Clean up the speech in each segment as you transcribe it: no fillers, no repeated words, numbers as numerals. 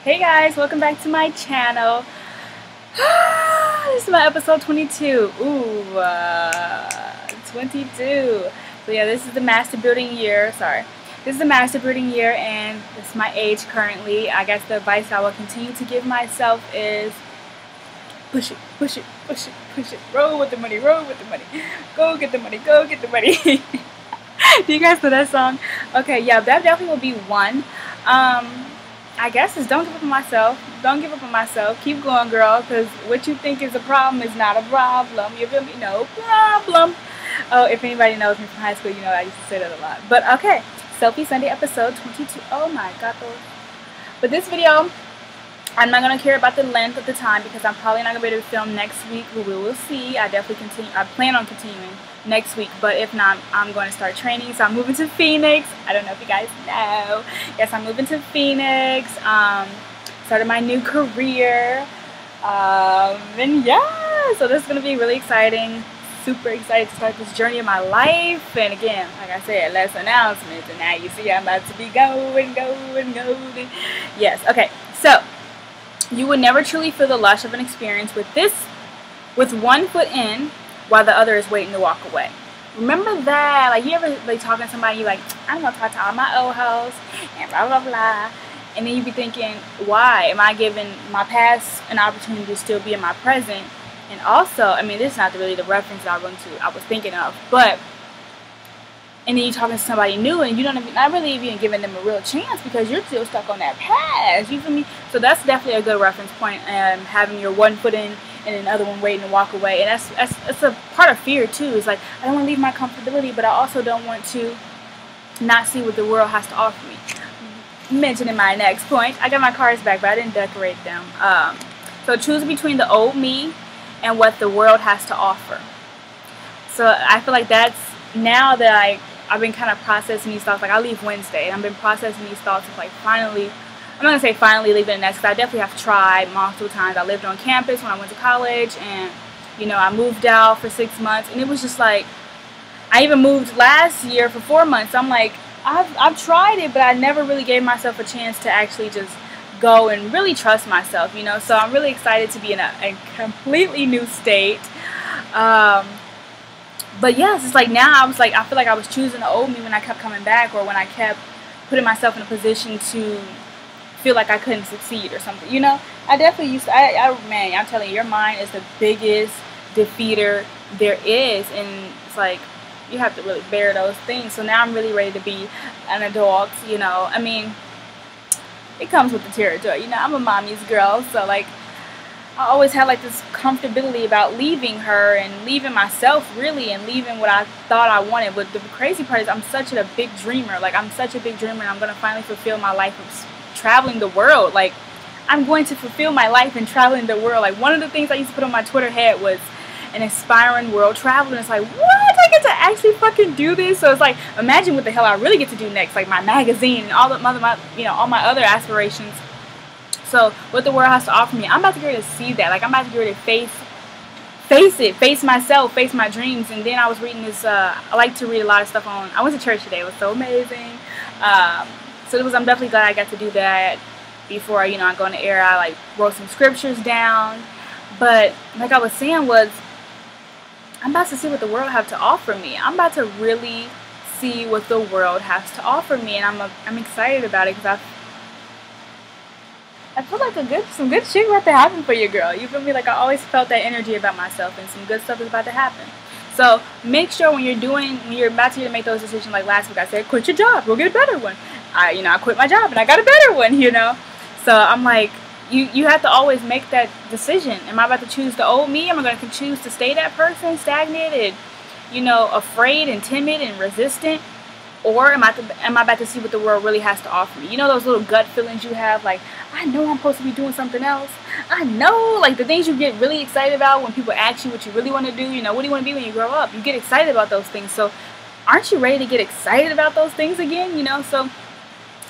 Hey guys, welcome back to my channel. This is my episode 22. 22. So yeah, this is the master building year. Sorry. This is the master building year and this is my age currently. I guess the advice I will continue to give myself is push it, push it, push it, push it. Roll with the money, roll with the money. Go get the money, go get the money. Do you guys know that song? Okay, yeah, that definitely will be one. I guess is don't give up on myself. Don't give up on myself. Keep going, girl, because what you think is a problem is not a problem. You feel me? No problem. Oh, if anybody knows me from high school, you know I used to say that a lot. But okay, Selfie Sunday episode 22. Oh my god, though. But this video, I'm not going to care about the length of the time because I'm probably not going to be able to film next week. We will see. I plan on continuing next week, but if not, I'm going to start training. So I'm moving to Phoenix. I don't know if you guys know. Yes, I'm moving to Phoenix. Started my new career. And yeah, so this is going to be really exciting. Super excited to start this journey of my life. And again, like I said, less announcements. And now you see I'm about to be going. Yes, okay. So you would never truly feel the lush of an experience with one foot in while the other is waiting to walk away. Remember that? Like, you ever like talking to somebody, you like, I'm gonna talk to all my old hoes and blah blah blah, and then you be thinking, why am I giving my past an opportunity to still be in my present? And also, I mean, this is not really the reference that I was thinking of, but and then you're talking to somebody new and you don't even, not really even giving them a real chance because you're still stuck on that past. You feel me? So that's definitely a good reference point. Having your one foot in and another one waiting to walk away, and that's a part of fear too. It's like, I don't want to leave my comfortability, but I also don't want to not see what the world has to offer me. Mentioning my next point, I got my cards back, but I didn't decorate them. So choose between the old me and what the world has to offer. So I feel like that's, now that I've been kind of processing these thoughts. Like, I leave Wednesday, and I've been processing these thoughts of like finally, I'm not going to say finally leaving the nest, because I definitely have tried multiple times. I lived on campus when I went to college, and, you know, I moved out for 6 months, and it was just like, I even moved last year for 4 months. I'm like, I've tried it, but I never really gave myself a chance to actually just go and really trust myself, you know. So I'm really excited to be in a completely new state. But yes, it's like now I feel like I was choosing the old me when I kept coming back, or when I kept putting myself in a position to feel like I couldn't succeed or something, you know. I definitely used to, man, I'm telling you, your mind is the biggest defeater there is, and it's like, you have to really bear those things. So now I'm really ready to be an adult, you know. I mean, it comes with the territory, you know. I'm a mommy's girl, so like, I always had like this comfortability about leaving her and leaving myself, really, and leaving what I thought I wanted. But the crazy part is I'm such a big dreamer. Like, I'm such a big dreamer, and I'm going to finally fulfill my life of traveling the world. Like, I'm going to fulfill my life in traveling the world. Like, one of the things I used to put on my Twitter head was an aspiring world traveler. And it's like, what? I get to actually fucking do this? So it's like, imagine what the hell I really get to do next. Like, my magazine and all my other aspirations. So what the world has to offer me, I'm about to get ready to see that. Like, I'm about to get ready to face myself, face my dreams. And then I was reading this, I like to read a lot of stuff on, I went to church today, it was so amazing. So I'm definitely glad I got to do that before, you know, I go on the air. I like wrote some scriptures down. But like I was saying I'm about to see what the world have to offer me. I'm about to really see what the world has to offer me. And I'm excited about it because I feel like some good shit about to happen for you, girl. You feel me? Like, I always felt that energy about myself, and some good stuff is about to happen. So make sure when you're about to make those decisions, like last week I said, quit your job, go get a better one. I quit my job and I got a better one, you know. So I'm like, you have to always make that decision. Am I about to choose the old me? Am I going to choose to stay that person, stagnant and, you know, afraid and timid and resistant? Or am I about to see what the world really has to offer me? You know those little gut feelings you have, like, I know I'm supposed to be doing something else. I know, like, the things you get really excited about when people ask you what you really want to do. You know, what do you want to be when you grow up? You get excited about those things. So aren't you ready to get excited about those things again? You know, so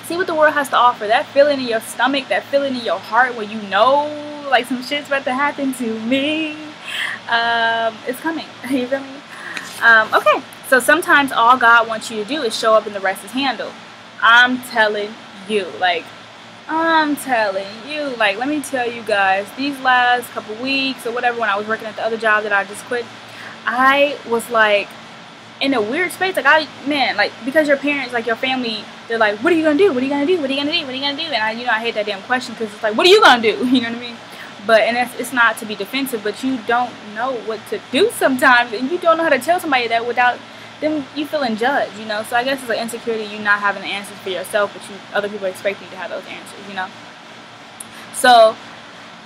see what the world has to offer. That feeling in your stomach, that feeling in your heart when you know, like, some shit's about to happen to me. It's coming. You feel me? Okay. So sometimes all God wants you to do is show up and the rest is handled. I'm telling you, like, I'm telling you, like, let me tell you guys, these last couple weeks or whatever, when I was working at the other job that I just quit, I was like in a weird space. Like, man, like, because your parents, like your family, they're like, what are you gonna do? What are you gonna do? What are you gonna do? What are you gonna do? And I hate that damn question, because it's like, what are you gonna do? You know what I mean? But, and it's not to be defensive, but you don't know what to do sometimes, and you don't know how to tell somebody that without them you feeling judged, you know. So I guess it's an insecurity, you not having the answers for yourself, but other people expect you to have those answers, you know. So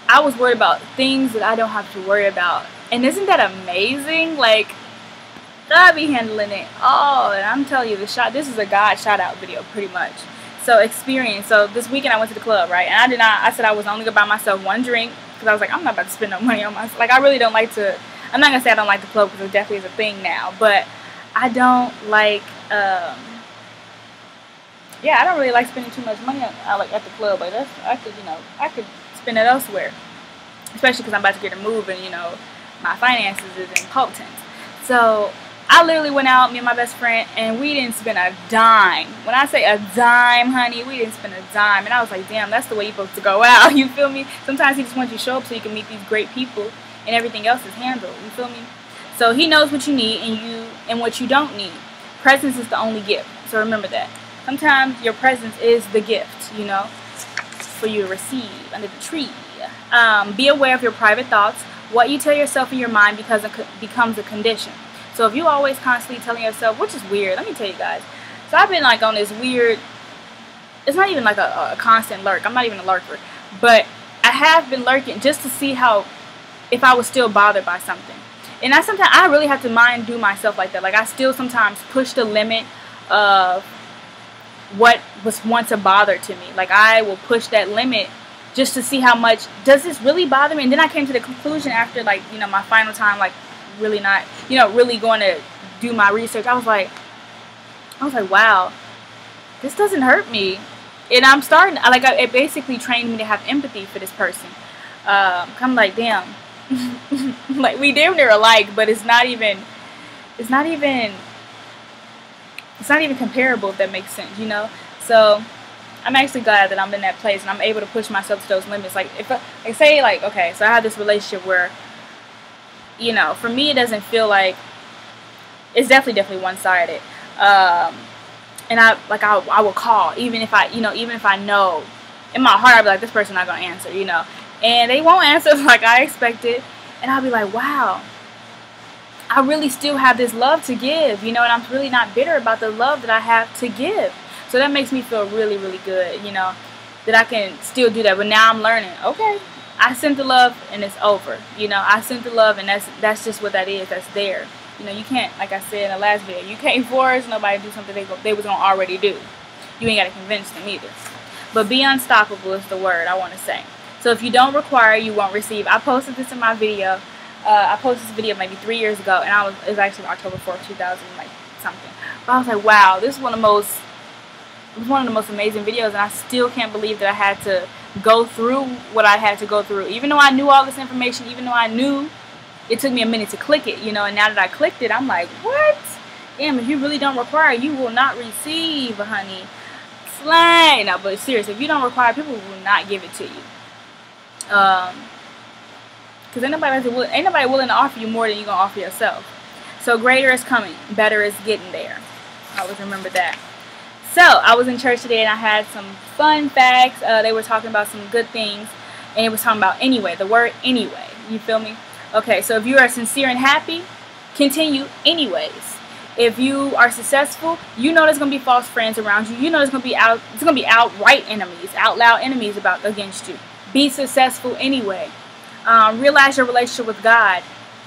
I was worried about things that I don't have to worry about, and isn't that amazing? Like, God be handling it all, and I'm telling you, this is a God shout out video, pretty much. So experience. So this weekend I went to the club, right? And I said I was only gonna buy myself one drink, because I was like, I'm not about to spend no money on myself. Like, I really don't like to, I'm not gonna say I don't like the club, because it definitely is a thing now, but I don't like, yeah, I don't really like spending too much money like at the club. Like, I could spend it elsewhere, especially because I'm about to get a move, and, you know, my finances is important. So I literally went out, me and my best friend, and we didn't spend a dime. When I say a dime, honey, we didn't spend a dime. And I was like, damn, that's the way you're supposed to go out. You feel me? Sometimes he just wants you to show up so you can meet these great people, and everything else is handled. You feel me? So he knows what you need and what you don't need. Presence is the only gift. So remember that. Sometimes your presence is the gift, you know, for you to receive under the tree. Be aware of your private thoughts. What you tell yourself in your mind becomes a condition. So if you always constantly telling yourself, which is weird, let me tell you guys. So I've been like on this weird, it's not even like a constant lurk. I'm not even a lurker. But I have been lurking just to see if I was still bothered by something. And sometimes I really have to do myself like that. Like, I still sometimes push the limit of what was once a bother to me. Like, I will push that limit just to see how much, does this really bother me? And then I came to the conclusion after, like, you know, my final time, like, really not, you know, really going to do my research. I was like, wow, this doesn't hurt me. And I'm starting, like, it basically trained me to have empathy for this person. I'm like, damn. Like, we damn near alike, but it's not even comparable, if that makes sense, you know. So I'm actually glad that I'm in that place and I'm able to push myself to those limits. Like, if I say, like, okay, so I have this relationship where, you know, for me, it doesn't feel like, it's definitely one-sided. And I will call, even if I know in my heart, I'll be like, this person not gonna answer, you know, and they won't answer like I expected, and I'll be like, wow, I really still have this love to give, you know, and I'm really not bitter about the love that I have to give. So that makes me feel really, really good, you know, that I can still do that. But now I'm learning, okay, I sent the love and it's over, you know, I sent the love and that's just what that is, that's there. You know, you can't, like I said in the last video, you can't force nobody to do something they was going to already do. You ain't got to convince them either. But be unstoppable is the word I want to say. So if you don't require, you won't receive. I posted this in my video. I posted this video maybe 3 years ago, and it was actually October 4th, 2000, like something. But I was like, wow, this is one of the most amazing videos, and I still can't believe that I had to go through what I had to go through. Even though I knew all this information, even though I knew, it took me a minute to click it, you know, and now that I clicked it, I'm like, what? Damn, if you really don't require, you will not receive, honey. Slay. No, but seriously, if you don't require, people will not give it to you. Because ain't nobody willing to offer you more than you're going to offer yourself. So greater is coming. Better is getting there. Always remember that. So, I was in church today and I had some fun facts. They were talking about some good things. And it was talking about anyway. The word anyway. You feel me? Okay, so if you are sincere and happy, continue anyways. If you are successful, you know there's gonna be false friends around you. You know there's gonna be outright enemies, out loud enemies against you. Be successful anyway. Realize your relationship with God.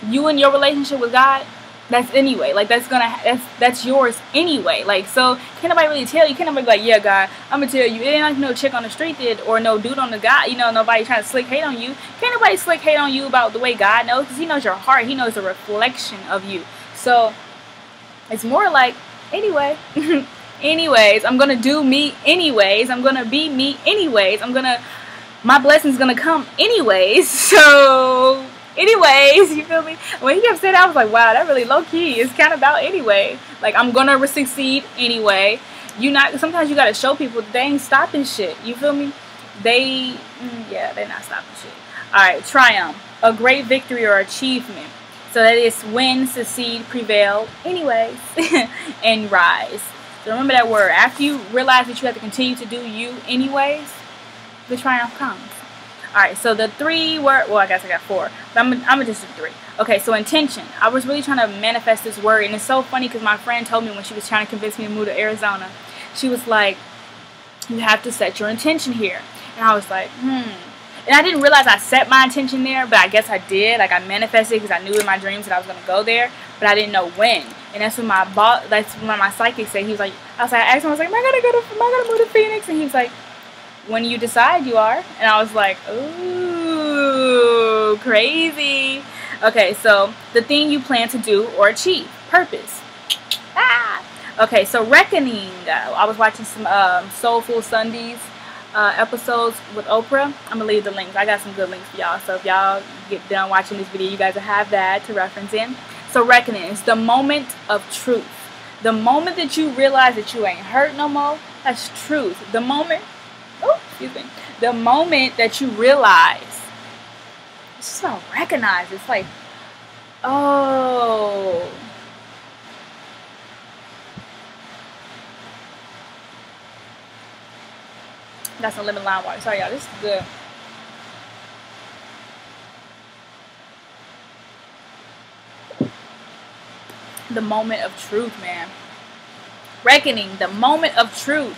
You and your relationship with God, that's anyway. Like that's yours anyway. Like, so can't nobody really tell you. Can't nobody be like, yeah, God, I'm gonna tell you. It ain't like no chick on the street did, or no dude on the God. You know, nobody trying to slick hate on you. Can't nobody slick hate on you about the way God knows, because He knows your heart. He knows the reflection of you. So it's more like, anyway. Anyways, I'm gonna do me anyways. I'm gonna be me anyways. My blessing's gonna come anyways. So anyways, you feel me? When he kept saying that, I was like, wow, that really low key is kind of about anyway. Like, I'm gonna succeed anyway. Sometimes you gotta show people that they ain't stopping shit. You feel me? yeah, they're not stopping shit. Alright, triumph. A great victory or achievement. So that is win, succeed, prevail, anyways, and rise. So remember that word. After you realize that you have to continue to do you anyways, the triumph comes. Alright, so the 3 word, well, I guess I got 4, but I'm gonna just do 3. Okay, so intention. I was really trying to manifest this word, and it's so funny because my friend told me when she was trying to convince me to move to Arizona, she was like, you have to set your intention here. And I was like, And I didn't realize I set my intention there, but I guess I did. Like, I manifested because I knew in my dreams that I was going to go there, but I didn't know when. And that's when my psychic said, he was like, I asked him, I was like, am I going to move to Phoenix? And he was like, when you decide you are. And I was like, ooh, crazy. Okay, so the thing you plan to do or achieve, purpose. Okay, so reckoning. I was watching some Soulful Sundays episodes with Oprah. I'm gonna leave the links. I got some good links for y'all, so if y'all get done watching this video, you guys will have that to reference in. So reckoning is the moment of truth. The moment that you realize that you ain't hurt no more, that's truth. The moment, the moment that you realize, it's just about recognize. It's like, oh, got some lemon lime water. Sorry, y'all. This is good. The moment of truth, man. Reckoning. The moment of truth.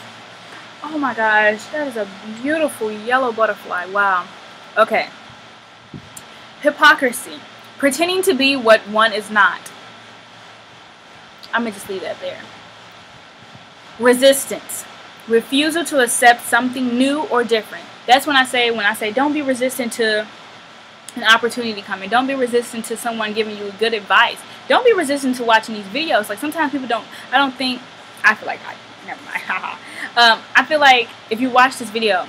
Oh my gosh. That is a beautiful yellow butterfly. Wow. Okay. Hypocrisy. Pretending to be what one is not. I'm going to just leave that there. Resistance. Refusal to accept something new or different. That's when I say don't be resistant to an opportunity coming. Don't be resistant to someone giving you good advice. Don't be resistant to watching these videos. Like, sometimes people don't, I feel like, never mind. I feel like if you watch this video,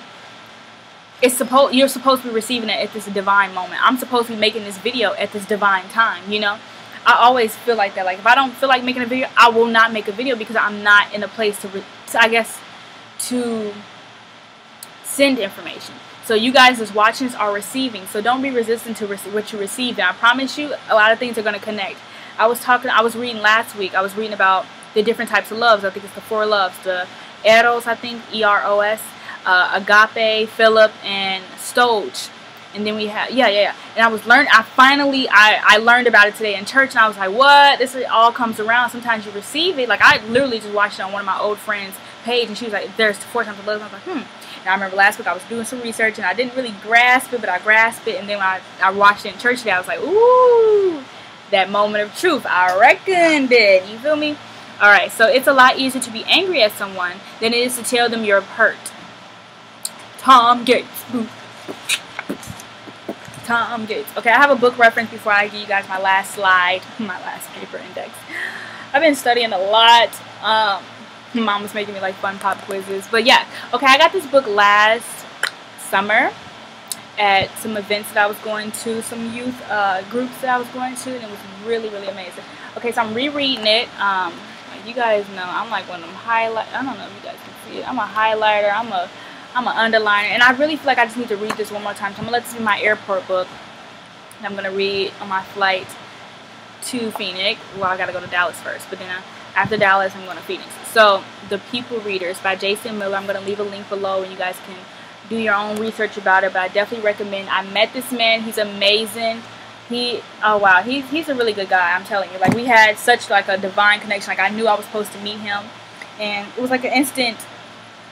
you're supposed to be receiving it at this divine moment. I'm supposed to be making this video at this divine time, you know? I always feel like that. Like, if I don't feel like making a video, I will not make a video because I'm not in a place to send information. So you guys as watching are receiving. So don't be resistant to what you receive. And I promise you, a lot of things are going to connect. I was reading last week. I was reading about the different types of loves. I think it's the 4 loves. The Eros, I think, E-R-O-S, Agape, Philip, and Stoge. And then we have, And I learned about it today in church, and I was like, what? This all comes around. Sometimes you receive it. Like, I literally just watched it on one of my old friends' page, and she was like, there's 4 times of love. And I was like, And I remember last week I was doing some research, and I didn't really grasp it, but I grasped it. And then when I watched it in church today, I was like, ooh, that moment of truth. I reckoned it. You feel me? All right, so it's a lot easier to be angry at someone than it is to tell them you're hurt. Tom Gates. Tom Gates. Okay, I have a book reference before I give you guys my last slide, my last paper index. I've been studying a lot. Mom was making me like fun pop quizzes, but yeah. Okay, I got this book last summer at some events that I was going to, some youth groups that I was going to, and it was really, really amazing. Okay, so I'm rereading it. You guys know I'm like one of them highlight. I don't know if you guys can see it. I'm a highlighter. I'm an underliner, and I really feel like I just need to read this one more time. So I'm gonna let this be my airport book, and I'm gonna read on my flight to Phoenix. Well, I gotta go to Dallas first, but then after Dallas, I'm going to Phoenix. So, The People Readers by Jason Miller. I'm going to leave a link below, and you guys can do your own research about it. But I definitely recommend. I met this man. He's amazing. Oh wow, he's a really good guy. I'm telling you. Like, we had such like a divine connection. Like, I knew I was supposed to meet him, and it was like an instant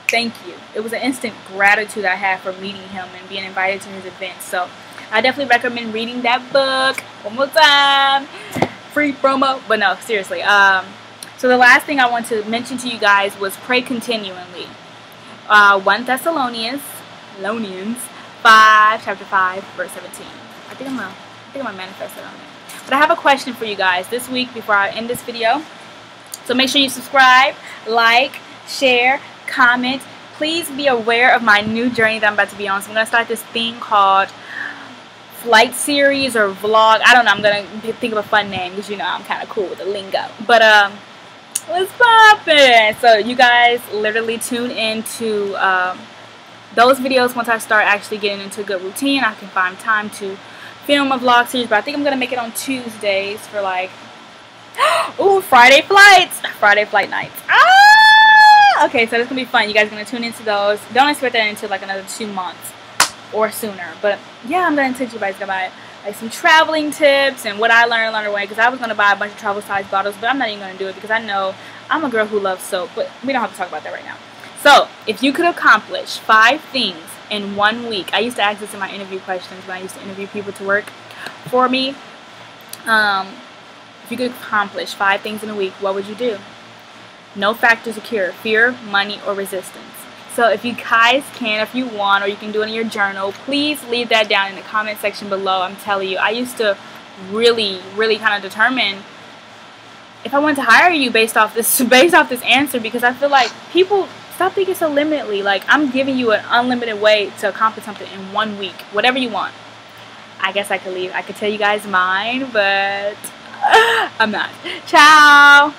thank you. It was an instant gratitude I had for meeting him and being invited to his event. So, I definitely recommend reading that book one more time. Free promo, but no, seriously. So the last thing I want to mention to you guys was pray continually. 1 Thessalonians 5, chapter 5, verse 17. I think I'm gonna manifest it on there. But I have a question for you guys this week before I end this video. So make sure you subscribe, like, share, comment. Please be aware of my new journey that I'm about to be on. So I'm gonna start this thing called flight series or vlog. I don't know. I'm gonna think of a fun name because you know I'm kind of cool with the lingo. But what's poppin'? So you guys literally tune into those videos, once I start actually getting into a good routine, I can find time to film a vlog series. But I think I'm going to make it on Tuesdays for like, ooh, Friday flight nights. Okay, so it's going to be fun. You guys are going to tune into those. Don't expect that until like another 2 months or sooner. But yeah, I'm going to teach you guys about like some traveling tips and what I learned along the way. Because I was going to buy a bunch of travel size bottles, but I'm not even going to do it because I know I'm a girl who loves soap. But we don't have to talk about that right now. So, if you could accomplish 5 things in 1 week, I used to ask this in my interview questions when I used to interview people to work for me. If you could accomplish 5 things in a week, what would you do? No factors of cure: fear, money, or resistance. So if you guys can, if you want, or you can do it in your journal, please leave that down in the comment section below. I'm telling you, I used to really kind of determine if I wanted to hire you based off this answer, because I feel like people stop thinking so limitedly. Like, I'm giving you an unlimited way to accomplish something in 1 week, whatever you want. I guess I could tell you guys mine, but I'm not. Ciao.